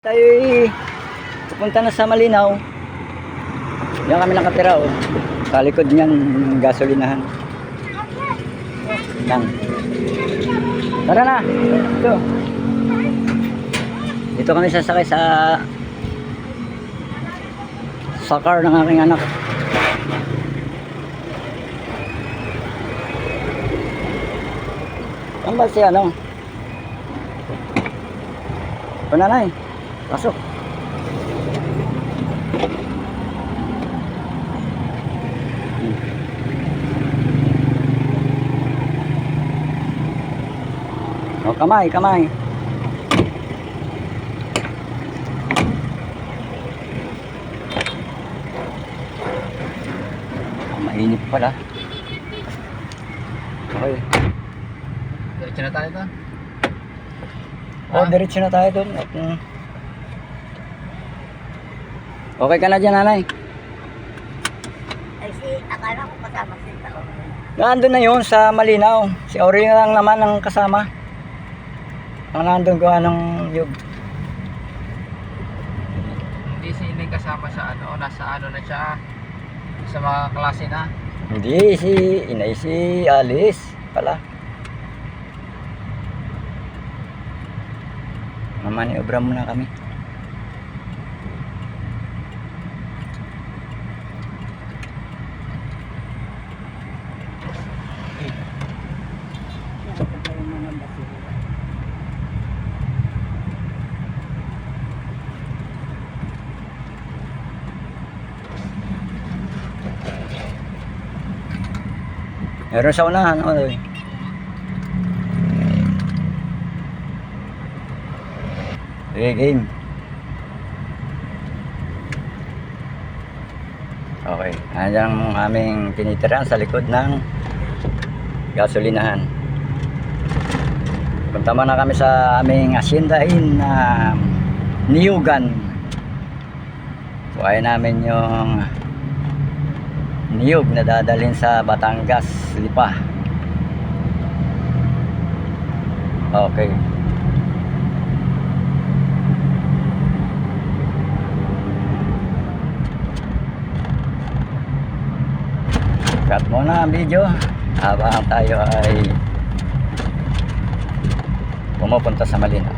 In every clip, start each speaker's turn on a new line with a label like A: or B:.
A: Tayo pupunta na sa Malinaw. Diyan kami nakatira, oh. Sa likod niyan, gasolinahan. Yan. Tara na. Ito. Dito kami sasakay sa car ng aking anak. Ang ba siya, ano? Pananay. Pasok. Oh, kamay. Mainit pala. Okay.
B: Diretso na tayo doon.
A: Oh, diretso na tayo doon. Okay ka na dyan, nanay?
C: Ay, akala ko kasama si Tao.
A: Nandun na yun sa Malinaw. Si Ori lang naman ang kasama. Ang nandun ko anong yug.
B: Hindi si Inay kasama sa nasa na siya. Sa mga klase na.
A: Hindi, si Inay, si Alice pala. Mamaniobra muna kami. Meron sa unahan, oy. Okay, game. Okay, andyan ang aming tinitirahan sa likod ng gasolinahan. Punta muna kami sa aming hacienda in Niyugan. Buhay namin yung niyog na dadalhin sa Batangas, Lipa. Okay. Cut muna ang video habang tayo ay pumupunta sa Malinaw.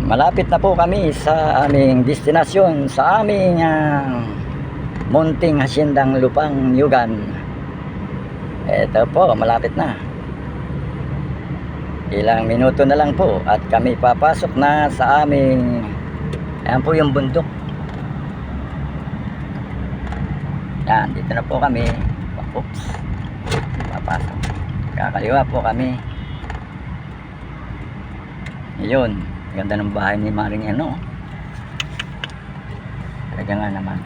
A: Malapit na po kami sa aming destinasyon, sa aming munting haciendang lupang Niyugan. Ito po, malapit na. Ilang minuto na lang po at kami papasok na sa aming, ayan po yung bundok. Yan, dito na po kami. Oops, papasok. Kakaliwa po kami. Yun, ganda ng bahay ni Maring ano. Talaga nga naman.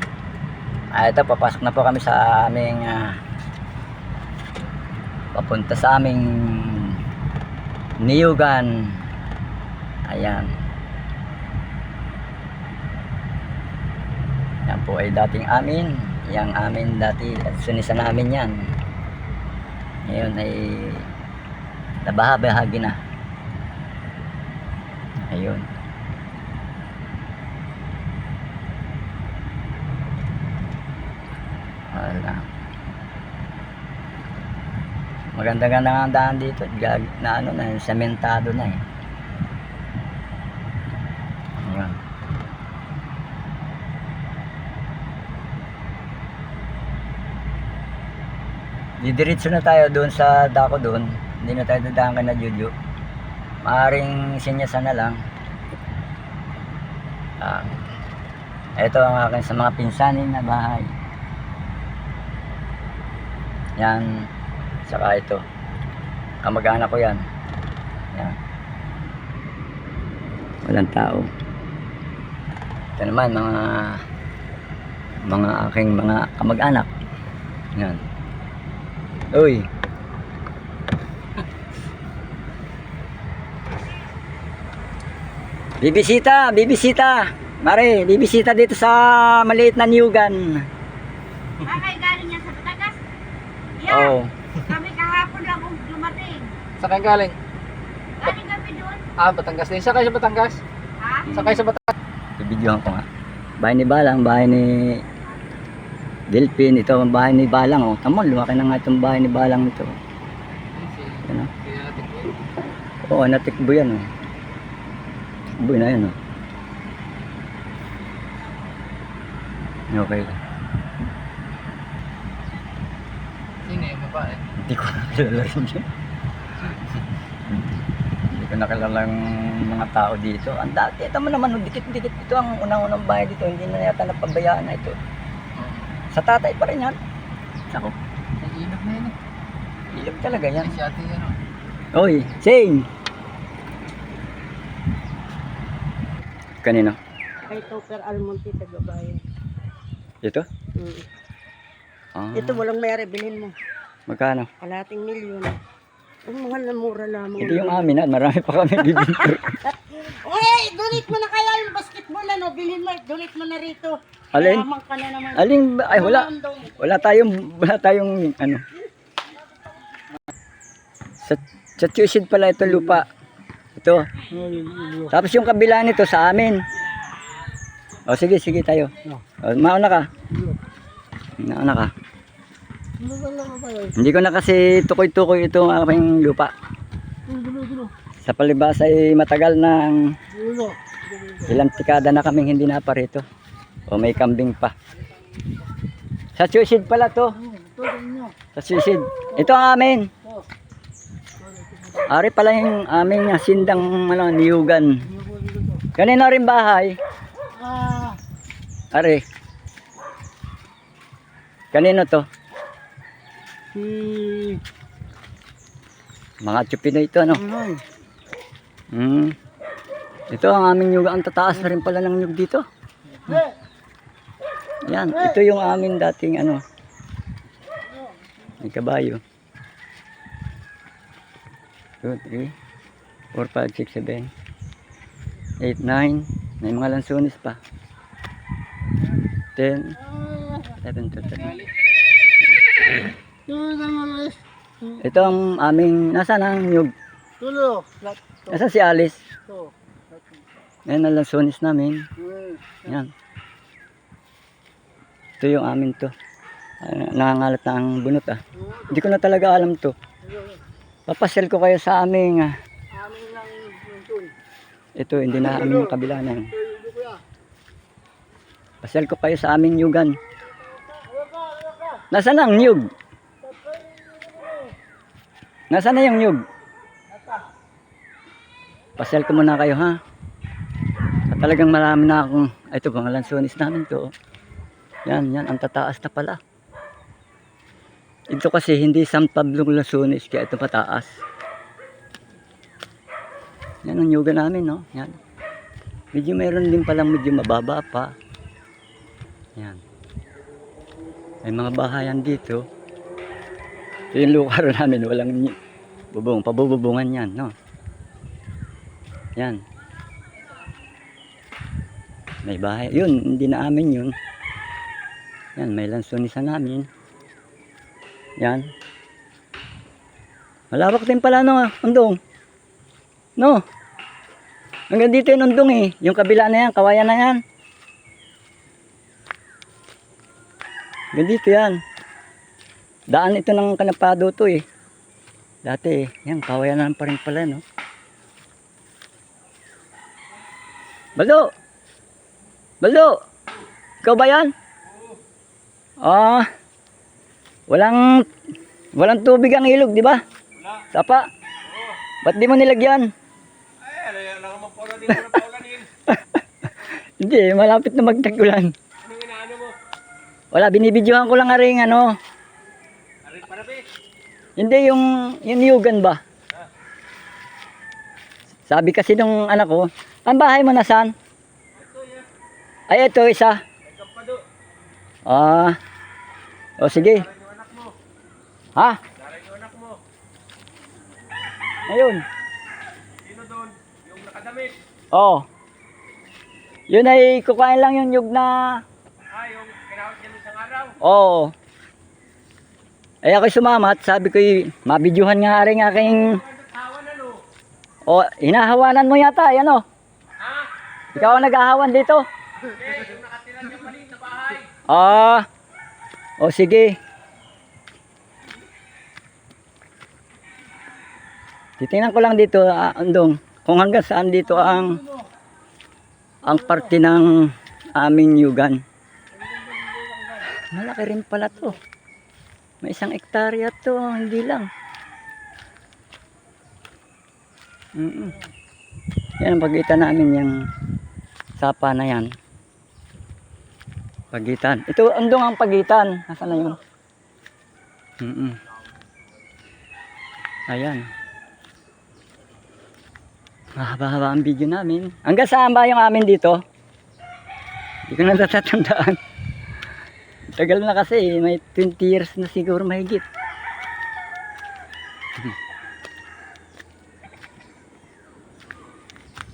A: Ito, papasok na po kami sa aming papunta sa aming Niyugan. Ayan. Yan po ay dating amin. Yang amin dati at sunisa namin yan. Ngayon ay nabahabahagi na. Ayun. Wala. Maganda-ganda ang daan dito na ano na, sementado na eh. Ayan. Didiretso na tayo doon sa dako doon. Hindi na tayo dadaan na Juju. Maaring sinyasan na lang. Ito ang akin sa mga pinsanin na bahay. Yan. Saka ito. Kamag-anak ko yan. Yan. Walang tao. Ito naman mga aking mga kamag-anak. Yan. Uy. Bibisita. Mare, bibisita dito sa maliit na Niyugan.
C: Bakay galing yan sa Batangas?
A: Oh.
C: Kami kahapon lang kung dumating.
B: Saan kayo galing?
C: Galing kami doon.
B: Batangas din. Saan kayo sa Batangas?
C: Ha?
B: Saan kayo sa Batangas?
A: Bibidyohan ko nga. Bahay ni Balang, bahay ni Delphin, ito ang bahay ni Balang. Oh. Tama, lumaki na nga itong bahay ni Balang nito. Yan, oh.
B: Kaya natin po.
A: Oo, natikbo yan. Oh. Tikbo na yan. Oh. Okay.
B: Sino yung babae?
A: Hindi ko nakilala rin yun. Hindi ko nakilala yung mga tao dito. Ang dati, ito mo naman, dikit-dikit. Ito ang unang-unang bahay dito. Hindi na yata napabayaan na ito. Sa tatay pa rin yan. Ako,
B: Ay, ilog na yun eh.
A: ilog talaga yan.
B: Ay, si ate ano.
A: Oy, sing! Kanino?
C: Kay Topper Almonte, taga-bayan.
A: Ito?
C: Hmm.
A: Ah,
C: Ito, walang mayari, bilhin mo.
A: magkano?
C: Kalating milyon. Ang mahal na mura lamang.
A: Hindi yung amin at marami pa kami bibinto.
C: Eh, donate mo na kaya yung basketball, ano? Bilhin mo, donate mo na rito.
A: Alin?
C: Lamang ka na naman.
A: Aling, ay wala.
C: Dong.
A: Wala tayong ano. Sa Tuisid pala ito lupa. Ito. Tapos yung kabila nito sa amin. O sige, sige tayo. O, mauna ka. Mauna ka. Hindi ko na kasi tukoy-tukoy itong aking lupa. Sa palibas ay matagal ng ilang tikada na kaming hindi naparito. O may kambing pa. Sa Tuisid pala to. Sa Tuisid. Ito ang amin. Ari pala yung aming sindang ano, niyugan. Kanina rin bahay. Ari. Kanino to? Mga Chupino ito, ano? Ito ang aming nyug. Ang tataas na rin pala ng nyug dito. Yan, ito yung amin dating ano. May kabayo. 2, 3, 4, 5, 6, 7, 8, 9. May mga lansunis pa. 10, 11, 12, 13. Ito ang aming, nasaan ang nyug? Nasaan si Alice? Ayan ang lansunis namin. Yan. Ito yung amin to. Nangangalat na ang bunot ah. Hindi ko na talaga alam to. Papasyal ko kayo sa aming ito, hindi na amin yung kabila na yun. Pasyal ko kayo sa aming nyugan. Nasaan ang nyug? Nasaan na yung nyug? Pasyal ko muna kayo ha. At talagang marami na akong, ito mga lansonis namin to. Yan, yan, ang tataas na pala. Ito kasi hindi San Pablo Lansones, kaya ito pataas. Yan ang yoga namin, no? Yan. Medyo meron din palang medyo mababa pa. Yan. May mga bahayan dito. Ito yung lugar namin, walang bubong, pabububungan yan, no? Yan. May bahay. Yun, hindi na amin yun. Yan, may lansonisan namin. Yan. Malawak din pala no, undong. No. Hanggang dito yung undong eh. Yung kabila na yan, kawayan na yan. Hanggang dito yan. Daan ito ng Kanapado to eh. Dati eh. Yan, kawayan na pa rin pala no. Baldo! Baldo! Ikaw ba yan? Ah. Walang tubig ang ilog, di ba? Wala. Sapa? Oo. Ba't di mo nilagyan?
B: Ay, alam lang mo pala din na paulanin.
A: Hindi, malapit na magtag-ulan.
B: Anong inaano mo?
A: Wala, binibidyohan ko lang nga rin, ano.
B: Arin para be.
A: Hindi, yung niyugan ba? Sabi kasi nung anak ko, ang bahay mo nasaan?
B: Ito yan.
A: Ay, ito, isa.
B: Ay, Kampado.
A: Ah. O, sige. Ha?
B: Daray yung anak mo.
A: Ayun.
B: Sino doon? Yung nakadamit.
A: Oo. Yun ay kukain lang yung nyug na.
B: Yung kinawag niya isang araw.
A: Oo. Ay ako'y sumamat, sabi ko, mabidyuhan nga rin aking.
B: Hawa na no.
A: O, hinahawanan mo yata, yan o.
B: Ha?
A: Ikaw ang nag-ahawan dito?
B: Yung nakatira ng maliit na bahay.
A: Ah. O sige. Titingnan ko lang dito, Andong, kung hanggang saan dito ang parte ng aming yugan. Malaki rin pala to. May 1 hektarya to, hindi lang. Yan ang pagitan namin, yung sapa na yan. Pagitan. Ito, Andong ang pagitan. Nasaan na yun? Ayan. Mahaba-haba ang video namin. Hanggang saan ba yung amin dito? Hindi ko na natatandaan. Tagal na kasi, may 20 years na siguro mahigit.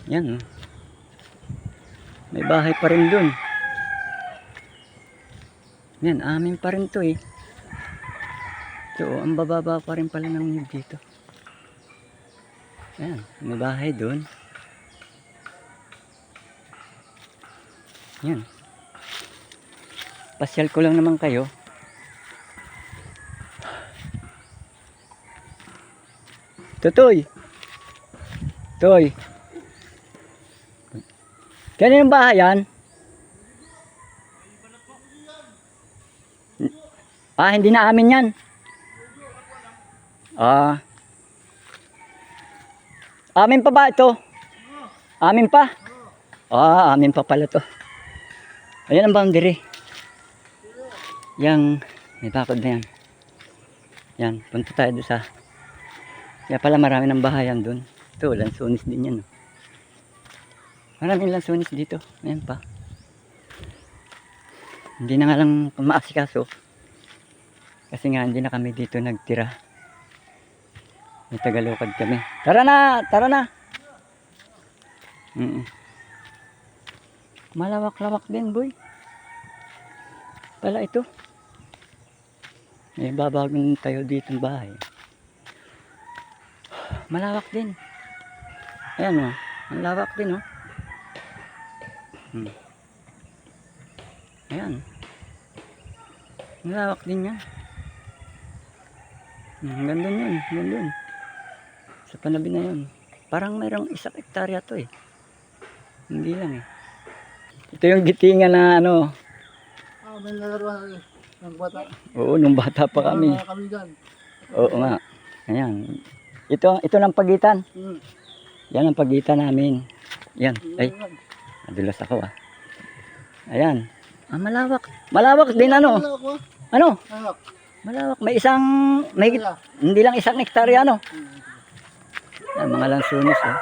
A: Yan. May bahay pa rin dun. Yan, amin pa rin to eh. So, ang bababa pa rin pala ng nyug dito. Ayan, may bahay dun. Yan. Pasyal ko lang naman kayo. Tutoy. Toy. Kaninong bahay yan? Hindi na amin yan. Amin pa ba ito? Amin pa? Amin pa pala to. Ayan ang boundary. Yang may bakod na yan. Yan, punta tayo doon sa. Kaya pala marami ng bahayan doon. Ito, lansunis din yan. Maraming lansunis dito. Ayan pa. Hindi na nga lang maasikaso. Kasi nga hindi na kami dito nagtira. May tagalukad kami. Tara na! Tara na! Malawak-lawak din, boy. Pala ito. May babagong tayo dito ng bahay. Malawak din. Ayan o. Ang lawak din o. Ayan. Malawak din yan. Gandun yun. Gandun. Sa panabi na yun. Parang mayroong 1 hektarya to eh. Hindi lang eh. Ito yung gitingan na ano.
B: May nalaruan ng bata.
A: Oo, nung bata pa kami.
B: Kami dyan.
A: Oo nga. Ayan. Ito ng pagitan. Yan ang pagitan namin. Yan. Ay. Nadulas ako ah. Ayan. Malawak. Malawak din ano. Ano? Malawak. May hindi lang 1 hektarya ano. Yan, mga lansunis oh.